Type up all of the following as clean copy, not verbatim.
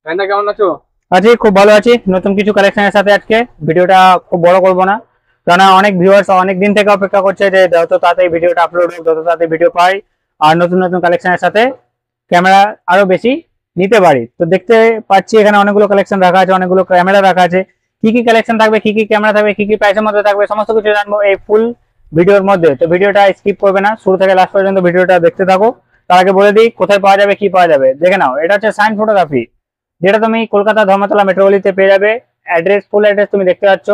রান্না কেমন আছো? আছি, খুব ভালো আছি। নতুন কিছু কালেকশনের সাথে আজকে ভিডিওটা খুব বড় করব না, কারণ অনেক ভিউয়ার্স অনেক দিন থেকে অপেক্ষা করছে যে যত তাড়াতাড়ি ভিডিওটা আপলোড হোক, যত তাড়াতাড়ি ভিডিও পাই আর নতুন নতুন কালেকশনের সাথে ক্যামেরা আরো বেশি নিতে পারি। তো দেখতে পাচ্ছি এখানে অনেকগুলো কালেকশন রাখা আছে, অনেকগুলো ক্যামেরা রাখা আছে। কি কি কালেকশন থাকবে, কি কি ক্যামেরা থাকবে, কি কি প্রাইসের মধ্যে থাকবে, সমস্ত কিছু জানবো এই ফুল ভিডিওর মধ্যে। তো ভিডিওটা স্কিপ করবে না, শুরু থেকে লাস্ট পর্যন্ত ভিডিওটা দেখতে থাকো। তার আগে বলে দিই কোথায় পাওয়া যাবে, কি পাওয়া যাবে দেখে নাও। এটা হচ্ছে সাইন ফটোগ্রাফি, যেটা তুমি কলকাতা ধর্মতলা মেট্রোপলিতে পেয়ে যাবে। অ্যাড্রেস, ফুল অ্যাড্রেস তুমি দেখতে পাচ্ছ,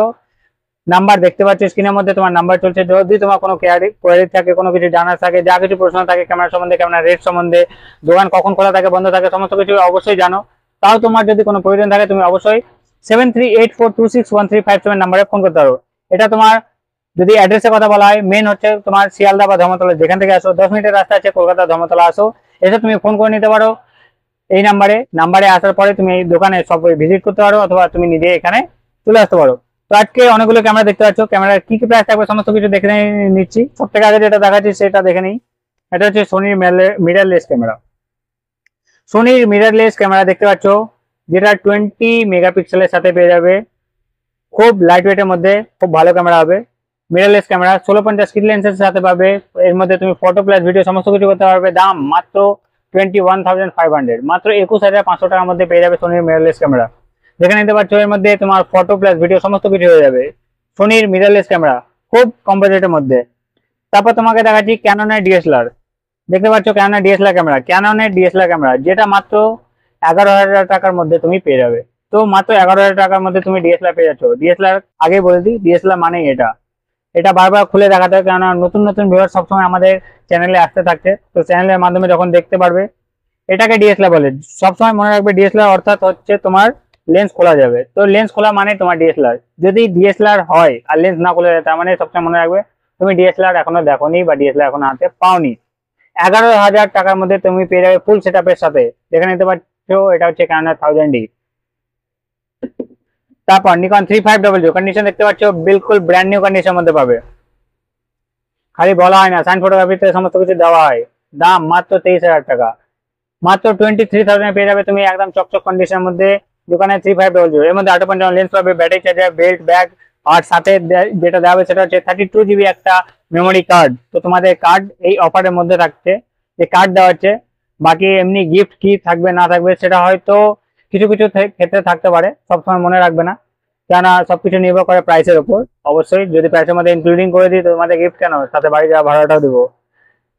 নাম্বার দেখতে পাচ্ছ স্ক্রিনের মধ্যে, তোমার নাম্বার চলছে। যদি তোমার কোনো কোয়ারি থাকে, কোনো কিছু জানার থাকে, যা কিছু প্রশ্ন থাকে ক্যামেরা সম্বন্ধে, ক্যামেরা রেট সম্বন্ধে, দোকান কখন খোলা থাকে বন্ধ থাকে, সমস্ত কিছু অবশ্যই জানো। তাও তোমার যদি কোনো প্রয়োজন থাকে তুমি অবশ্যই 7384261357 নাম্বারে ফোন করতে পারো। এটা তোমার যদি অ্যাড্রেসের কথা বলা হয়, মেন হচ্ছে তোমার শিয়ালদা বা ধর্মতলা, যেখান থেকে আসো 10 মিনিটের রাস্তা আছে, কলকাতা ধর্মতলা আসো, এসে তুমি ফোন করে নিতে পারো এই নাম্বারে আসার পরে তুমি এই দোকানে সব ভিজিট করতে পারো, অথবা তুমি নিজে এখানে চলে আসতে পারো। তো আজকে অনেকগুলো ক্যামেরা দেখতে পাচ্ছ, ক্যামেরার কি কি প্রাইস থাকবে সমস্ত কিছু দেখে নিচ্ছি। সব থেকে আগে যেটা দেখাচ্ছি সেটা দেখে নিই। এটা হচ্ছে সোনির মিররলেস ক্যামেরা। সোনির মিররলেস ক্যামেরা দেখতে পাচ্ছ, যেটা 20 মেগাপিক্সেলের সাথে পেয়ে যাবে। খুব লাইট ওয়েটের মধ্যে খুব ভালো ক্যামেরা হবে। মিররলেস ক্যামেরা 1650 কিট লেন্সের সাথে পাবে। এর মধ্যে তুমি ফটো প্লাস ভিডিও সমস্ত কিছু করতে পারবে। দাম মাত্র 21,500, মাত্র 21,500 টাকার মধ্যে পেয়ে যাবে সোনির মিররলেস ক্যামেরা। দেখে নিতে পারছো এর মধ্যে তোমার ফটো প্লাস ভিডিও সমস্ত কিছু হয়ে যাবে। সোনির মিররলেস ক্যামেরা খুব কম বাজেটের মধ্যে। তারপর তোমাকে দেখাচ্ছি ক্যাননের ডিএসএলআর। দেখতে পাচ্ছ ক্যাননের ডিএসএলআর ক্যামেরা, ক্যাননের ডিএসএলআর ক্যামেরা, যেটা মাত্র 11,000 টাকার মধ্যে তুমি পেয়ে যাবে। তো মাত্র 11,000 টাকার মধ্যে তুমি ডিএসএলআর পেয়ে যাচ্ছ। ডিএসএলআর আগে বলে দিই, ডিএসএলআর মানে এটা এটা বারবার খুলে দেখাতে হবে, কেননা নতুন নতুন ভিউয়ার সবসময় আমাদের চ্যানেলে আসতে থাকছে। তো চ্যানেলের মাধ্যমে যখন দেখতে পারবে, এটাকে ডিএসএলআর বলে। সবসময় মনে রাখবে ডিএসএলআর অর্থাৎ হচ্ছে তোমার লেন্স খোলা যাবে। তো লেন্স খোলা মানে তোমার ডিএসএলআর। যদি ডিএসএলআর হয় আর লেন্স না খোলা যায়, তার মানে সবসময় মনে রাখবে তুমি ডিএসএলআর এখনো দেখোনি বা ডিএসএলআর এখনো হাতে পাওনি। 11,000 টাকার মধ্যে তুমি পেয়ে যাবে ফুল সেট আপের সাথে। দেখে নিতে পারছো এটা হচ্ছে ক্যানোন 1000D। তারপর নিকন 3500 কন্ডিশন দেখতে পাচ্ছ, বিলকুল ব্র্যান্ড নিউ কন্ডিশনের মধ্যে পাবে। খালি বলা হয় না, সাইন ফটোগ্রাফিতে সমস্ত কিছু দেওয়া হয়। দাম মাত্র 23,000 টাকা, মাত্র 23,000 পেয়ে যাবে তুমি একদম চকচক কন্ডিশনের মধ্যে দোকানে 3500। এর মধ্যে 8.1 লেন্স পাবে, ব্যাটারি চার্জার, বেল্ট, ব্যাগ, আর সাথে যেটা দেওয়া হবে সেটা হচ্ছে 32 GB একটা মেমোরি কার্ড। তো তোমাদের কার্ড এই অফারের মধ্যে থাকছে, যে কার্ড দেওয়া হচ্ছে। বাকি এমনি গিফট কি থাকবে না থাকবে সেটা হয়তো কিছু কিছু ক্ষেত্রে থাকতে পারে, সবসময় মনে রাখবে না, কেননা সবকিছু নির্ভর করে প্রাইসের উপর। অবশ্যই যদি প্রাইসের মধ্যে ইনক্লুডিং করে দিই তো তোমাদের গিফট কেন, সাথে বাড়ি যাওয়া ভাড়াটাও দিবো।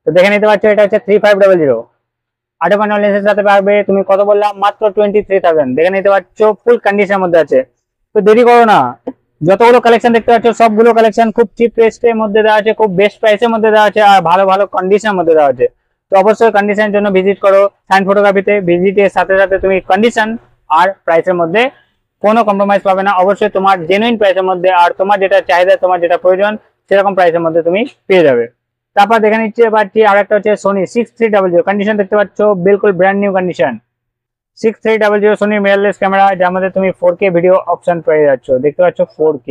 তো দেখে নিতে পারছো এটা হচ্ছে 3500। 8.1 লেন্সের সাথে পাবে তুমি কত বললাম, মাত্র 23,000। দেখে নিতে পারছো ফুল কন্ডিশনের মধ্যে আছে। তো দেরি করো না, যতগুলো কালেকশন দেখতে পাচ্ছ সবগুলো কালেকশন খুব চিপ প্রাইসের মধ্যে দেওয়া আছে, খুব বেস্ট প্রাইসের মধ্যে দেওয়া আছে, আর ভালো ভালো কন্ডিশনের মধ্যে দেওয়া আছে। তো অবশ্যই কন্ডিশনের জন্য ভিজিট করো সাইন ফটোগ্রাফিতে। ভিজিটের সাথে সাথে তুমি কন্ডিশন আর প্রাইসের মধ্যে কোনো কম্প্রোমাইজ পাবে না। অবশ্যই তোমার জেনুইন প্রাইসের মধ্যে, আর তোমার যেটা চাহিদা, তোমার যেটা প্রয়োজন সেরকম প্রাইসের মধ্যে তুমি পেয়ে যাবে। তারপর দেখে নিচ্ছে পাচ্ছি আর একটা হচ্ছে সোনি 6300 কন্ডিশন দেখতে পাচ্ছ, বিলকুল brand new condition. 6300 Sony mirrorless camera, যার মধ্যে তুমি 4K ভিডিও অপশন পেয়ে যাচ্ছ। দেখতে পাচ্ছ 4K।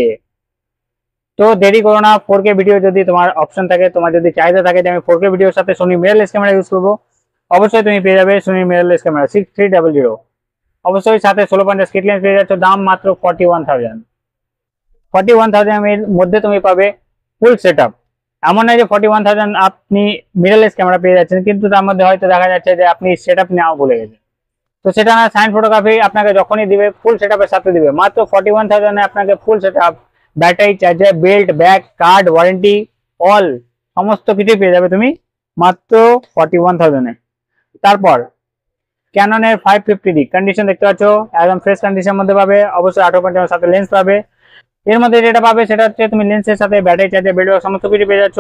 তো দেরি করো না, 4K ভিডিও যদি তোমার অপশন থাকে, তোমার যদি চাহিদা থাকে যে আমি 4K ভিডিওর সাথে সোনি মিররলেস ক্যামেরা ইউজ করবো, অবশ্যই তুমি পেয়ে যাবে সোনি মিররলেস ক্যামেরা 6300। অবশ্যই সাথে 1650 কিট লেন্স পেয়ে যাচ্ছ। দাম মাত্র 41,000। 41,000 এর মধ্যে তুমি পাবে ফুল সেট আপ। এমন নয় যে 41,000 আপনি মিররলেস ক্যামেরা পেয়ে যাচ্ছেন, কিন্তু তার মধ্যে হয়তো দেখা যাচ্ছে যে আপনি সেট আপ নেওয়া ভুলে গেছেন। তো সেটা না, সাইন ফটোগ্রাফি আপনাকে যখনই দিবে ফুল সেট আপের সাথে দিবে। মাত্র 41,000 এ আপনাকে full set up, battery charger, belt, bag, card, warranty, all সমস্ত কিছু পেয়ে যাবে তুমি মাত্র 41,000 এ। তারপর ক্যাননের 550D কন্ডিশন দেখতে পাচ্ছ, একদম ফ্রেশ কন্ডিশনের মধ্যে পাবে। অবশ্যই 8.5 সাথে লেন্স পাবে। এর মধ্যে যেটা পাবে সেটা হচ্ছে তুমি লেন্সের সাথে ব্যাটারি চার্জার, বেল্ট, সমস্ত কিছু পেয়ে যাচ্ছ।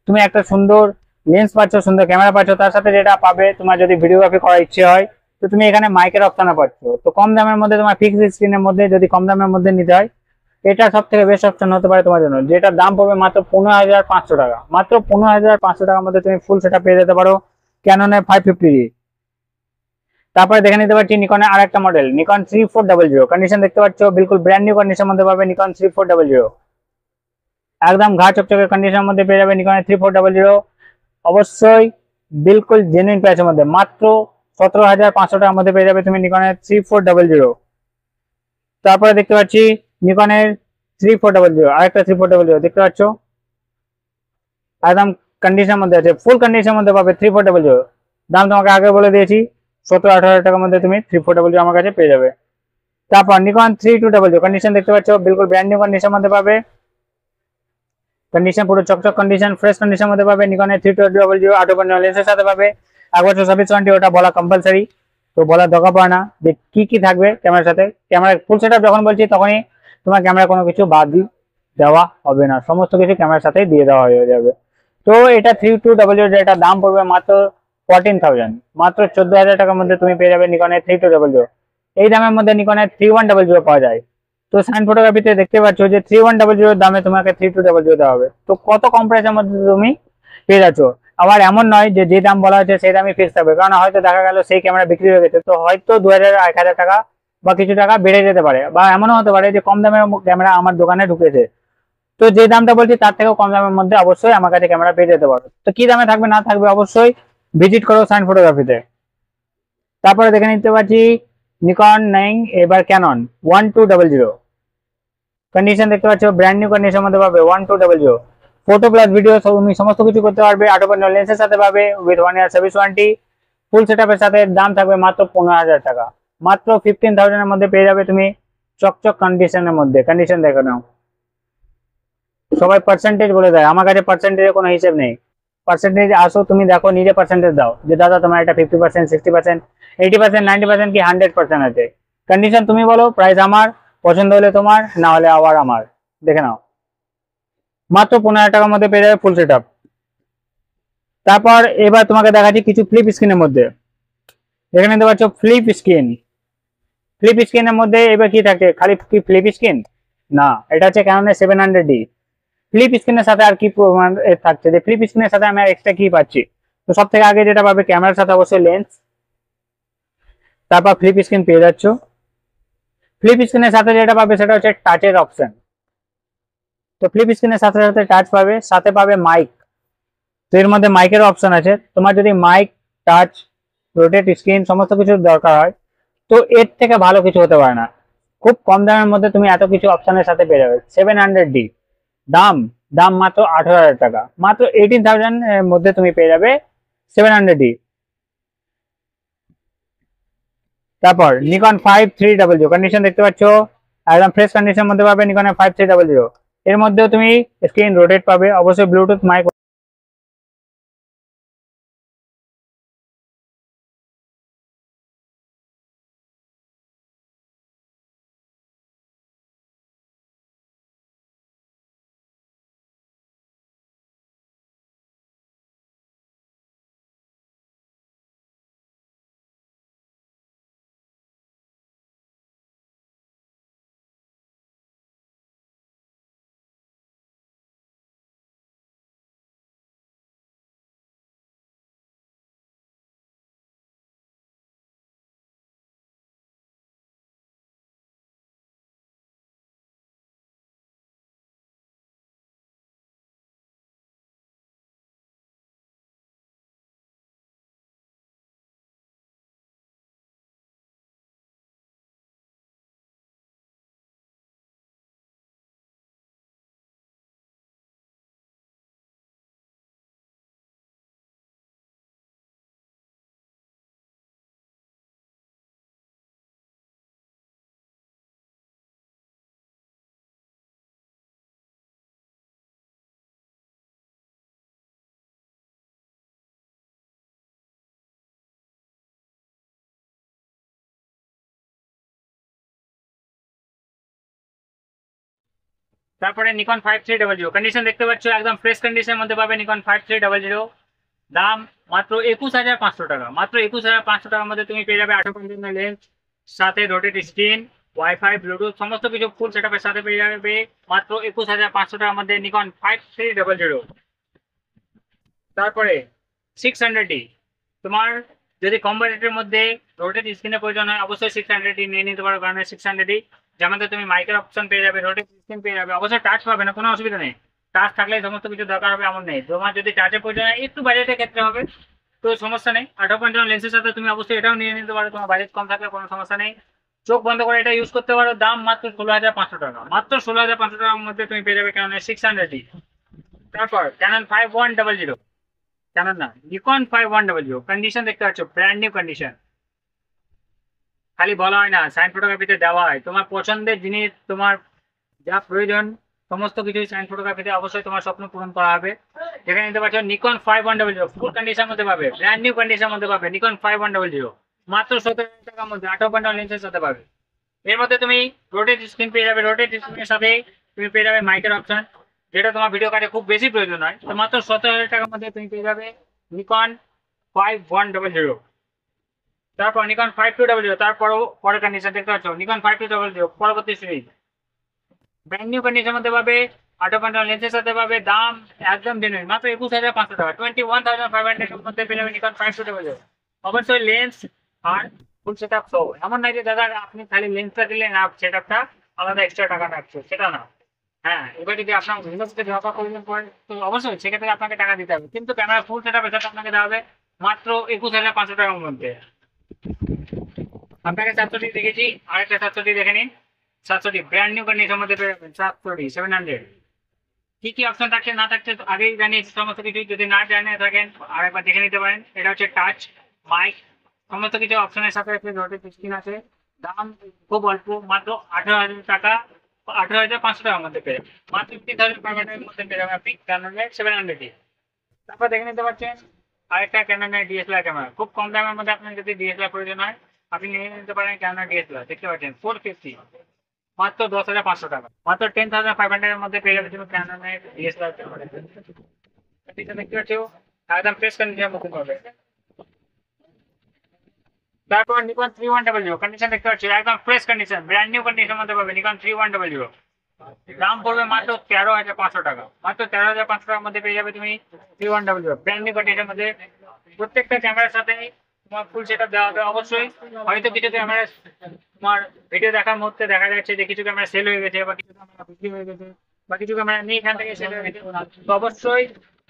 তুমি একটা সুন্দর লেন্স পাচ্ছ, সুন্দর ক্যামেরা পাচ্ছ। তার সাথে যেটা পাবে, তোমার যদি ভিডিওগ্রাফি করার ইচ্ছে হয় তো তুমি এখানে মাইকের অপশন পাচ্ছ। তো কম দামের মধ্যে, তোমার ফিক্সড স্ক্রিনের মধ্যে যদি কম দামের মধ্যে নিতে হয়, এটা সব থেকে বেস্ট অপশন হতে পারে তোমার জন্য। যেটার দাম পড়বে মাত্র 15,500 টাকা। মাত্র 15,500 টাকার মধ্যে তুমি ফুল সেটা পেয়ে যেতে পারো ক্যাননের 550D। তারপরে দেখে নিতে পাচ্ছি নিকনের আর একটা মডেল, নিকন 3400 কন্ডিশন দেখতে পাচ্ছ, বিলকুল ব্র্যান্ড নিউ কন্ডিশনের মধ্যে পাবে নিকন 3400। একদম ঘা চকচকে কন্ডিশনের মধ্যে পেয়ে যাবে নিকনের 3400। অবশ্যই বিলকুল জেনুইন প্রাইসের মধ্যে, মাত্র 17,500 টাকার মধ্যে পেয়ে যাবে তুমি নিকনের 3400। তারপরে দেখতে পাচ্ছি নিকনের 3400, আরেকটা 3400 দেখতে পাচ্ছ, একদম কন্ডিশনের মধ্যে আছে, ফুল কন্ডিশনের মধ্যে পাবে 3400। দাম তোমাকে আগে বলে দিয়েছি, 17-18 টাকার মধ্যে তুমি 3400 আমার কাছে পেয়ে যাবে। তারপর নিকন 3200 কন্ডিশন দেখতে পাচ্ছ, বিলকুল ব্র্যান্ড নিউ কন্ডিশনের মধ্যে পাবে, কন্ডিশন পুরো চকচক কন্ডিশন, ফ্রেশ কন্ডিশনের মধ্যে পাবে। নিকনের 3200 8.9 লেন্সের সাথে পাবে, 1 বছর সার্ভিস ওয়ারেন্টি, ওটা বলা কম্পালসারি, তো বলার দরকার পড়ে না যে কি কি থাকবে ক্যামেরার সাথে। ক্যামেরা ফুল সেটআপ যখন বলছি তখনই তোমার ক্যামেরা কোনো কিছু বাদ দেওয়া হবে না, সমস্ত কিছু ক্যামেরার সাথেই দিয়ে দেওয়া হয়ে যাবে। তো এটা 3200 যেটা দাম পড়বে মাত্র 14,000, মাত্র 14,000 টাকার মধ্যে তুমি পেয়ে যাবে নিকনের 3200। এই দামের মধ্যে নিকনের 3100 পাওয়া যায়। তো সাইন ফটোগ্রাফিতে দেখতে পাচ্ছ যে 3100 দামে তোমাকে 3200 দেওয়া হবে, তো কত কম প্রাইসের মধ্যে তুমি পেয়ে যাচ্ছ। আবার এমন নয় যে যে দাম বলা হচ্ছে সেই দামই ফিক্স থাকবে, কারণ হয়তো দেখা গেল সেই ক্যামেরা বিক্রি হয়ে গেছে, তো হয়তো 2000-1000 টাকা বা কিছু টাকা বেড়ে যেতে পারে, বা এমনও হতে পারে যে কম দামের ক্যামেরা আমার দোকানে ঢুকেছে, তো যে দামটা বলছি তার থেকেও কম দামের মধ্যে অবশ্যই আমার কাছে ক্যামেরা পেয়ে যেতে পারো। তো কি দামে থাকবে না থাকবে অবশ্যই ভিজিট করো সাইন ফটোগ্রাফিতে। তারপরে দেখে নিতে পাচ্ছি নিকন 9, এবার ক্যানন 1200 কন্ডিশন দেখতে পাচ্ছ, ব্র্যান্ড নিউ কন্ডিশনের মধ্যে পাবে 1200। ফটো প্লাস ভিডিও তুমি সমস্ত কিছু করতে পারবে, 8.9 লেন্সের সাথে পাবে উইথ 1 ইয়ার সার্ভিস ওয়ারেন্টি, ফুল সেটআপের সাথে। দাম থাকবে মাত্র 15,000 টাকা, মাত্র 15,000 এর মধ্যে পেয়ে যাবে তুমি চকচক কন্ডিশনের মধ্যে। কন্ডিশন দেখে নাও, সবাই পার্সেন্টেজ বলে দেয়, আমার কাছে পার্সেন্টেজের কোনো হিসেব নেই। পার্সেন্টেজ আসো তুমি দেখো, নিজে পার্সেন্টেজ দাও যে দাদা তোমার এটা 50%, 60%, 80%, 90% কি 100% আছে। কন্ডিশন তুমি বলো, প্রাইস আমার, পছন্দ হলে তোমার, না হলে আবার আমার। দেখে নাও, মাত্র 15,000 টাকার মধ্যে পেয়ে যাবে ফুল সেটআপ। তারপর এবার তোমাকে দেখাচ্ছি কিছু ফ্লিপ স্ক্রিনের মধ্যে। দেখে নিতে পাচ্ছ ফ্লিপ স্ক্রিন। ফ্লিপ স্ক্রিনের মধ্যে এবার কি থাকে, খালি কি ফ্লিপ স্ক্রিন না, এটা হচ্ছে ক্যাননের 700D। ফ্লিপ স্ক্রিনের সাথে আর কি থাকছে, যে ফ্লিপ স্ক্রিনের সাথে আমি আর এক্সট্রা কি পাচ্ছি। তো সব থেকে আগে যেটা পাবে ক্যামেরার সাথে অবশ্যই লেন্স, তারপর ফ্লিপ স্ক্রিন পেয়ে যাচ্ছ। ফ্লিপ স্ক্রিনের সাথে যেটা পাবে সেটা হচ্ছে টাচের অপশন। তো ফ্লিপ স্ক্রিনের সাথে সাথে টাচ পাবে, সাথে পাবে মাইক। তো এর মধ্যে মাইকের অপশন আছে, তোমার যদি মাইক, টাচ, রোটেট স্ক্রিন সমস্ত কিছু দরকার হয়, তো এর থেকে ভালো কিছু হতে পারে না। খুব কম দামের মধ্যে তুমি এত কিছু অপশনের সাথে পেয়ে যাবে। 700D দাম, দাম মাত্র 18,000 টাকা, মাত্র 18,000 এর মধ্যে তুমি পেয়ে যাবে 700D। তারপর নিকন 5300 কন্ডিশন দেখতে পাচ্ছ, একদম ফ্রেশ কন্ডিশনের মধ্যে পাবে নিকনের 5300। এর মধ্যেও তুমি স্ক্রিন রোটেট পাবে, অবশ্যই ব্লুটুথ মাইক। তারপরে নিকন 5300 কন্ডিশন দেখতে পাচ্ছ, একদম ফ্রেশ কন্ডিশনের মধ্যে পাবে নিকন 5300। দাম মাত্র 21,500 টাকা, মাত্র 21,500 টাকার মধ্যে তুমি পেয়ে যাবে 8.5 লেন্স, সাথে রোটেট স্ক্রিন, ওয়াইফাই, ব্লুটুথ সমস্ত কিছু ফুল সেটআপের সাথে পেয়ে যাবে মাত্র 21,500 টাকার মধ্যে নিকন 5300। তারপরে 600D, তোমার যদি কম বাজেটের মধ্যে রোটেট স্ক্রিনের প্রয়োজন হয় অবশ্যই 600D নিয়ে নিতে পারো, কারণ 600D যার মধ্যে তুমি মাইকের অপশন পেয়ে যাবে, রোটেট স্ক্রিন পেয়ে যাবে, অবশ্যই টাচ পাবে না, কোনো অসুবিধা নেই। টাচ থাকলে সমস্ত কিছু দরকার হবে এমন নেই, তোমার যদি টাচের প্রয়োজন হয় একটু বাজেটের ক্ষেত্রে হবে, তো সমস্যা নেই। 18.1 লেন্সের সাথে তুমি অবশ্যই এটাও নিয়ে নিতে পারো, তোমার বাজেট কম থাকলে কোনো সমস্যা নেই। চোখ বন্ধ করে এটা ইউজ করতে পারো। দাম মাত্র 16,500 টাকা, মাত্র 16,500 টাকার মধ্যে তুমি পেয়ে যাবে ক্যানন 600D। তারপর ক্যানন 5100, ক্যানন না, নিকন 5100 কন্ডিশন দেখতে পাচ্ছ, ব্র্যান্ড নিউ কন্ডিশন। খালি বলা হয় না, সাইন ফটোগ্রাফিতে দেওয়া হয়। তোমার পছন্দের জিনিস, তোমার যা প্রয়োজন সমস্ত কিছুই সাইন ফটোগ্রাফিতে অবশ্যই তোমার স্বপ্ন পূরণ করা হবে। যেখানে নিতে পারছো নিকন 5100 ফুল কন্ডিশন মধ্যে পাবে, ব্র্যান্ড নিউ কন্ডিশন মধ্যে পাবে নিকন 5100 মাত্র 17,000 টাকার মধ্যে 18.1 লেন্সের সাথে পাবে। এর মধ্যে তুমি রোটেট স্ক্রিন পেয়ে যাবে, রোটেট স্ক্রিনের সাথে তুমি পেয়ে যাবে মাইকের অপশন, যেটা তোমার ভিডিও কাটে খুব বেশি প্রয়োজন হয়। তো মাত্র 17,000 টাকার মধ্যে তুমি পেয়ে যাবে নিকন 5100। তারপর নিকন 5200, তারপরও পরের কন্ডিশন দেখতে পাচ্ছ নিকন 5200 পরবর্তী সিরিজ ব্র্যান্ড নিউ কন্ডিশন মধ্যে পাবে, 18.1 লেন্সের সাথে পাবে। দাম একদম জেনুইন, মাত্র 21,500 টাকা, 21,500 এর মধ্যে পেয়ে যাবে নিকন 5200। অবশ্যই লেন্স আর ফুল সেট আপ সহ। এমন নাই যে দাদা আপনি খালি লেন্সটা দিলেন আর সেট আপটা আলাদা এক্সট্রা টাকা রাখছে, সেটা না। হ্যাঁ, এবার যদি আপনার ভিডিওতে ব্যবহার করবেন পরে তো অবশ্যই সেক্ষেত্রে আপনাকে টাকা দিতে হবে, কিন্তু ক্যামেরা ফুল সেট আপ সেটা আপনাকে দেওয়া হবে মাত্র 21,500 টাকার মধ্যে। আপনাকে 700 দেখেছি, আরেকটা 700 দেখে নিন। 700 ব্র্যান্ড নিউ কন্ডিশন মধ্যে পেয়ে যাবেন 700 700। কি কি অপশন থাকছে না থাকছে আগেই জানিয়েছি সমস্ত কিছু, যদি না জানিয়ে থাকেন আরেকবার দেখে নিতে পারেন। এটা হচ্ছে টাচ মাইক, সমস্ত কিছু অপশনের সাথে রোটেট স্ক্রিন আছে। দাম খুব অল্প, মাত্র 18,000 টাকা, 18,500 টাকার মধ্যে পেয়ে যাবেন, মাত্র 50,500 এর মধ্যে পেয়ে যাবেন আপনি ক্যাননের 700। তারপর দেখে নিতে পারছেন আরেকটা ক্যাননের ডিএসএলআর ক্যামেরা, খুব কম দামের মধ্যে আপনার যদি ডিএসএলআর প্রয়োজন হয় আপনি নিয়ে নিতে পারেন ক্যানন ডিএসএলআর। দেখতে পাচ্ছেন 450, মাত্র 10,500 টাকা, মাত্র 10,500 এর মধ্যে পেয়ে যাবে তুমি ক্যাননের ডিএসএলআর ক্যামেরা। দেখতে পাচ্ছ একদম ফ্রেশ কন্ডিশনের মধ্যে পাবে। তারপর নিকন 3100 কন্ডিশন দেখতে পাচ্ছ একদম ফ্রেশ কন্ডিশন, ব্র্যান্ড নিউ কন্ডিশনের মধ্যে পাবে নিকন 3100। দাম পড়বে মাত্র 13,500 টাকা, মাত্র 13,500 টাকার মধ্যে পেয়ে যাবে তুমি 3100 ব্র্যান্ড নিউ কন্ডিশনের মধ্যে। প্রত্যেকটা ক্যামেরার সাথে তোমার ফুল সেটআপ দেওয়া হবে। অবশ্যই হয়তো কিছু ক্যামেরা তোমার ভিডিও দেখার মুহূর্তে দেখা যাচ্ছে যে কিছু ক্যামেরা সেল হয়ে গেছে, বা কিছু ক্যামেরা বিক্রি হয়ে গেছে, বা কিছু ক্যামেরা নেই এখান থেকে সেল হয়ে গেছে। তো অবশ্যই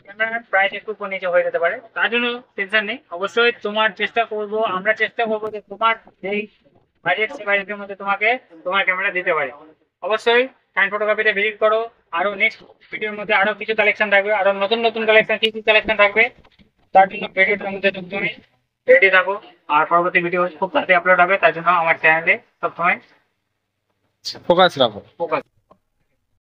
ক্যামেরার প্রাইস একটু নিচে হয়ে যেতে পারে, তার জন্য টেনশন নেই। অবশ্যই তোমার চেষ্টা করবো, আমরা চেষ্টা করবো যে তোমার যেই বাজেট সেই বাজেটের মধ্যে তোমাকে তোমার ক্যামেরা দিতে পারে। অবশ্যই সাইন ফটোগ্রাফিতে ভিজিট করো। আরো নেক্সট ভিডিওর মধ্যে আরো কিছু কালেকশন থাকবে, আরো নতুন নতুন কালেকশন, কি কি কালেকশন থাকবে তার জন্য ভিডিওটার মধ্যে তুমি রেডি থাকো। আর পরবর্তী ভিডিও খুব তাড়াতাড়ি আপলোড হবে, তার জন্য আমার চ্যানেলে সবসময় ফোকাস রাখো। ফোকাস